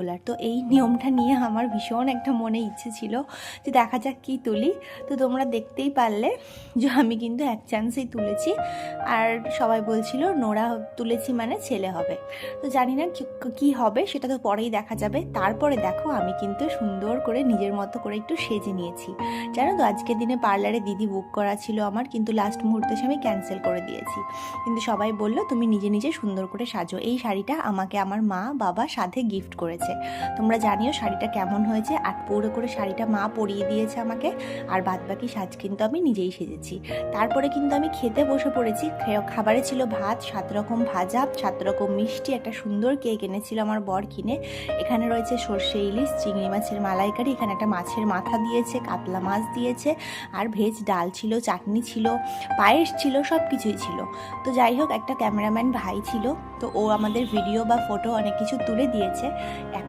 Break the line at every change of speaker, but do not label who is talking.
Popular. তো এই নিয়মটা নিয়ে আমার ভীষণ একটা মনে ইচ্ছে ছিল যে দেখা যাক কী তুলি। তো তোমরা দেখতেই পারলে যে আমি কিন্তু এক চান্সেই তুলেছি, আর সবাই বলছিল নোরা তুলেছি মানে ছেলে হবে। তো জানি না কী হবে, সেটা তো পরেই দেখা যাবে। তারপরে দেখো আমি কিন্তু সুন্দর করে নিজের মতো করে একটু সেজে নিয়েছি। জানো তো আজকের দিনে পার্লারে দিদি বুক করা ছিল আমার, কিন্তু লাস্ট মুহূর্তে এসে আমি ক্যান্সেল করে দিয়েছি। কিন্তু সবাই বলল তুমি নিজে নিজে সুন্দর করে সাজো। এই শাড়িটা আমাকে আমার মা বাবা সাথে গিফট করেছে। তোমরা জানিও শাড়িটা কেমন হয়েছে। 8 পৌরে করে শাড়িটা মা পরিয়ে দিয়েছে আমাকে, আর বাদবাকি সাজ কিন্তু আমি নিজেই সেজেছি। তারপরে কিন্তু আমি খেতে বসে পড়েছি। খাবারে ছিল ভাত, 7 রকম ভাজা, 7 রকম মিষ্টি, একটা সুন্দর কেক এনেছিল আমার বর কিনে। এখানে রয়েছে সর্ষে ইলিশ, চিংড়ি মাছের মালাইকারি, এখানে একটা মাছের মাথা দিয়েছে, কাতলা মাছ দিয়েছে, আর ভেজ ডাল ছিল, চাটনি ছিল, পায়েস ছিল, সব কিছুই ছিল। তো যাই হোক, একটা ক্যামেরাম্যান ভাই ছিল, তো ও আমাদের ভিডিও বা ফটো অনেক কিছু তুলে দিয়েছে।